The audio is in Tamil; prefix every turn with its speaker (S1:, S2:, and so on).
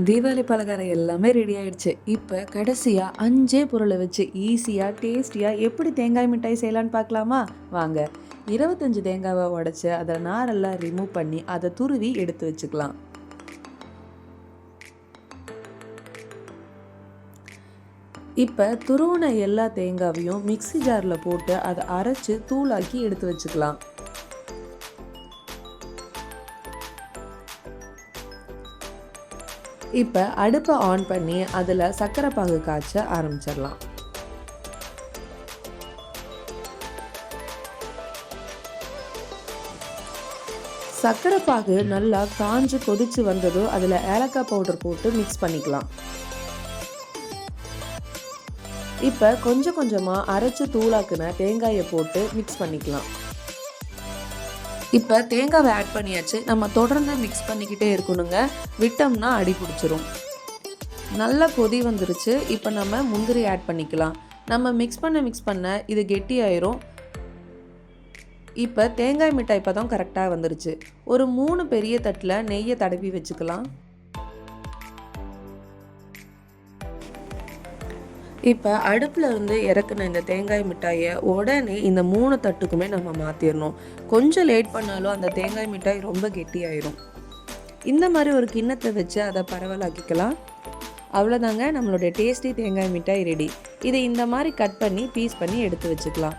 S1: தீபாவளி பலகாரம் எல்லாமே ரெடி ஆயிடுச்சு. இப்போ கடைசியா 5 பொருளை வச்சு ஈஸியா, டேஸ்டியா எப்படி தேங்காய் மிட்டாய் செய்யலான்னு பார்க்கலாமா? வாங்க. 25 தேங்காவை உடைச்சு அதை நாரெல்லாம் ரிமூவ் பண்ணி அதை துருவி எடுத்து வச்சுக்கலாம். இப்போ துருவின எல்லா தேங்காவையும் மிக்ஸி ஜாரில் போட்டு அதை அரைச்சு தூளாக்கி எடுத்து வச்சுக்கலாம். இப்போ அடுப்பை ஆன் பண்ணி அதில் சர்க்கரை பாகு காய்ச்ச ஆரம்பிச்சிடலாம். சர்க்கரை பாகு நல்லா காஞ்சு கொதிச்சு வந்ததும் அதில் ஏலக்காய் பவுடர் போட்டு மிக்ஸ் பண்ணிக்கலாம். இப்போ கொஞ்சம் கொஞ்சமாக அரைச்சு தூளாக்குன தேங்காயை போட்டு மிக்ஸ் பண்ணிக்கலாம். இப்போ தேங்காவை ஆட் பண்ணியாச்சு. நம்ம தொடர்ந்து மிக்ஸ் பண்ணிக்கிட்டே இருக்கணுங்க. விட்டோம்னா அடி பிடிச்சிரும். நல்லா கொதி வந்துருச்சு. இப்போ நம்ம முந்திரி ஆட் பண்ணிக்கலாம். நம்ம மிக்ஸ் பண்ண இது கெட்டியாயிரும். இப்போ தேங்காய் மிட்டாய் பதம் கரெக்டாக வந்துருச்சு. ஒரு 3 பெரிய தட்டில் நெய்யை தடவி வச்சுக்கலாம். இப்போ அடுப்பில் இருந்து இறக்குன இந்த தேங்காய் மிட்டாயை உடனே இந்த 3 தட்டுக்குமே நம்ம மாற்றிடணும். கொஞ்சம் லேட் பண்ணாலும் அந்த தேங்காய் மிட்டாய் ரொம்ப கெட்டியாயிரும். இந்த மாதிரி ஒரு கிண்ணத்தை வச்சு அதை பரவலாக்கிக்கலாம். அவ்வளோதாங்க, நம்மளுடைய டேஸ்டி தேங்காய் மிட்டாய் ரெடி. இதை இந்த மாதிரி கட் பண்ணி பீஸ் பண்ணி எடுத்து வச்சுக்கலாம்.